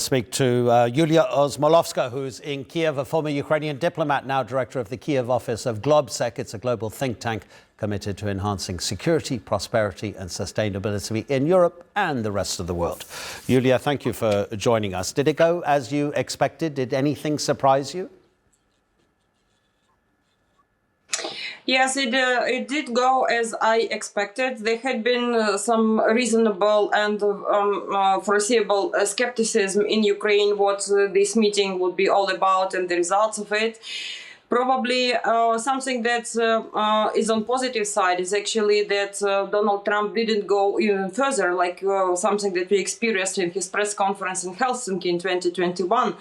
speak to Iuliia Osmolovska, who's in Kiev, a former Ukrainian diplomat, now director of the Kiev office of GLOBSEC. It's a global think tank committed to enhancing security, prosperity and sustainability in Europe and the rest of the world. Iuliia, thank you for joining us. Did it go as you expected? Did anything surprise you? Yes, it did go as I expected. There had been some reasonable and foreseeable skepticism in Ukraine what this meeting would be all about and the results of it. Probably something that is on positive side is actually that Donald Trump didn't go even further, like something that we experienced in his press conference in Helsinki in 2021.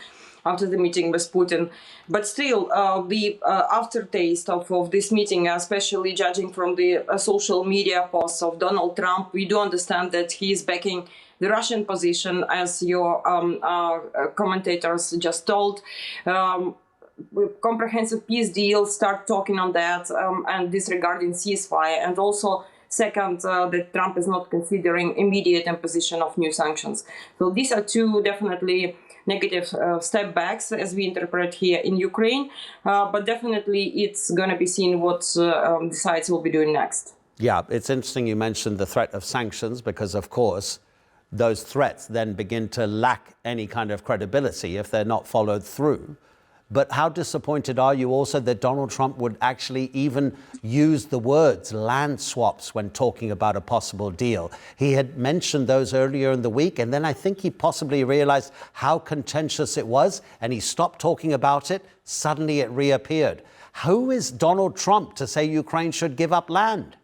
After the meeting with Putin. But still, the aftertaste of this meeting, especially judging from the social media posts of Donald Trump, we do understand that he is backing the Russian position, as your commentators just told. Comprehensive peace deal, start talking on that, and disregarding ceasefire. And also, second, that Trump is not considering immediate imposition of new sanctions. So these are two definitely negative step backs, as we interpret here in Ukraine, but definitely it's going to be seen what the sides will be doing next. Yeah, it's interesting you mentioned the threat of sanctions because, of course, those threats then begin to lack any kind of credibility if they're not followed through. But how disappointed are you also that Donald Trump would actually even use the words land swaps when talking about a possible deal? He had mentioned those earlier in the week, and then I think he possibly realized how contentious it was, and he stopped talking about it. Suddenly it reappeared. Who is Donald Trump to say Ukraine should give up land?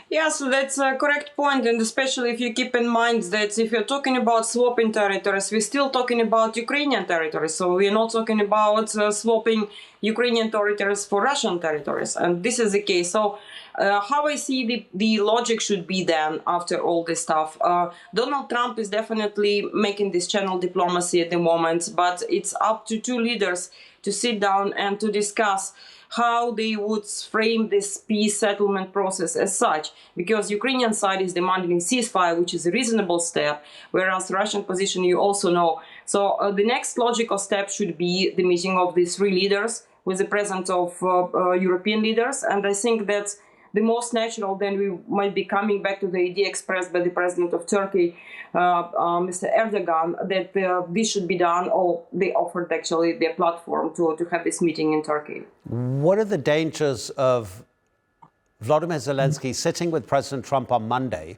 Yeah, so that's a correct point, and especially if you keep in mind that if you're talking about swapping territories, we're still talking about Ukrainian territories, so we're not talking about swapping Ukrainian territories for Russian territories, and this is the case. So how I see the logic should be then after all this stuff. Donald Trump is definitely making this channel diplomacy at the moment, but it's up to two leaders to sit down and to discuss how they would frame this peace settlement process as such, because Ukrainian side is demanding ceasefire, which is a reasonable step, whereas Russian position you also know. So the next logical step should be the meeting of these three leaders with the presence of European leaders, and I think that's the most natural. Then we might be coming back to the idea expressed by the president of Turkey, Mr. Erdogan, that this should be done, or they offered actually their platform to have this meeting in Turkey. What are the dangers of Volodymyr Zelenskky sitting with President Trump on Monday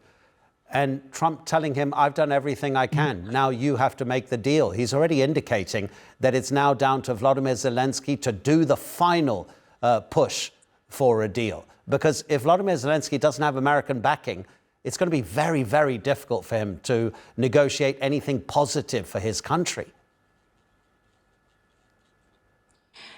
and Trump telling him, I've done everything I can, now you have to make the deal? He's already indicating that it's now down to Volodymyr Zelenskky to do the final push for a deal. Because if Volodymyr Zelenskky doesn't have American backing, it's going to be very, very difficult for him to negotiate anything positive for his country.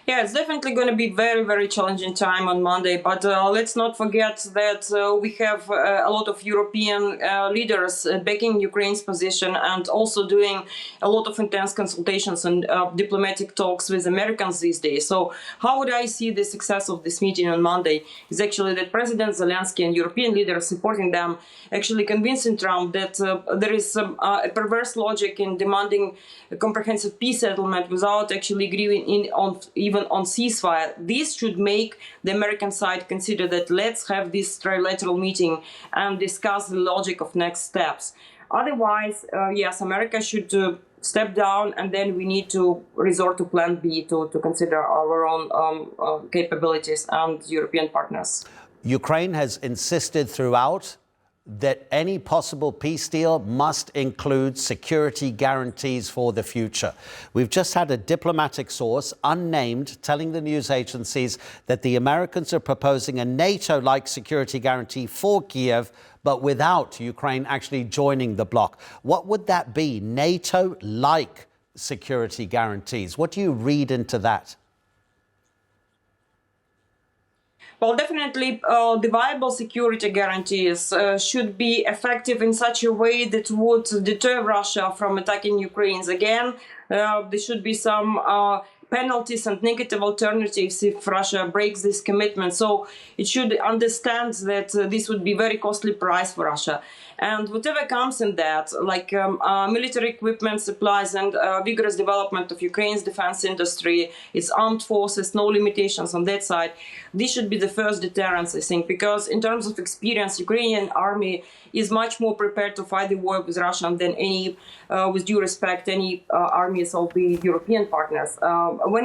Yeah, it's definitely going to be very, very challenging time on Monday. But let's not forget that we have a lot of European leaders backing Ukraine's position and also doing a lot of intense consultations and diplomatic talks with Americans these days. So how would I see the success of this meeting on Monday is actually that President Zelensky and European leaders supporting them actually convincing Trump that there is a perverse logic in demanding a comprehensive peace settlement without actually agreeing even on ceasefire. This should make the American side consider that let's have this trilateral meeting and discuss the logic of next steps. Otherwise, yes, America should step down, and then we need to resort to plan B to consider our own capabilities and European partners. Ukraine has insisted throughout that any possible peace deal must include security guarantees for the future. We've just had a diplomatic source, unnamed, telling the news agencies that the Americans are proposing a NATO-like security guarantee for Kiev, but without Ukraine actually joining the bloc. What would that be? NATO-like security guarantees. What do you read into that? Well, definitely the viable security guarantees should be effective in such a way that would deter Russia from attacking Ukraine again. There should be some penalties and negative alternatives if Russia breaks this commitment. So it should understand that this would be very costly price for Russia. And whatever comes in that, like military equipment supplies and vigorous development of Ukraine's defense industry, its armed forces, no limitations on that side, this should be the first deterrence, I think, because in terms of experience, Ukrainian army is much more prepared to fight the war with Russia than any, with due respect, any armies of the European partners. When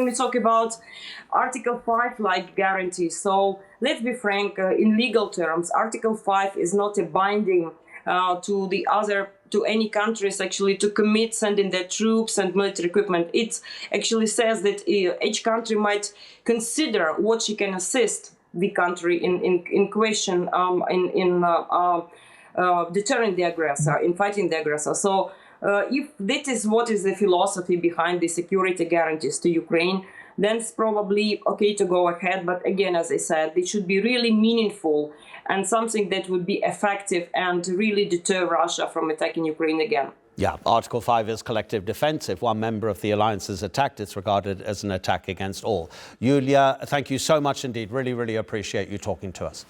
we talk about Article 5-like guarantees, so let's be frank, in legal terms, Article 5 is not a binding to any countries actually to commit sending their troops and military equipment. It actually says that each country might consider what she can assist the country in question in deterring the aggressor, in fighting the aggressor. So if that is what is the philosophy behind the security guarantees to Ukraine, then it's probably okay to go ahead. But again, as I said, it should be really meaningful and something that would be effective and really deter Russia from attacking Ukraine again. Yeah, Article 5 is collective defense. If one member of the alliance is attacked, it's regarded as an attack against all. Iuliia, thank you so much indeed. Really, really appreciate you talking to us.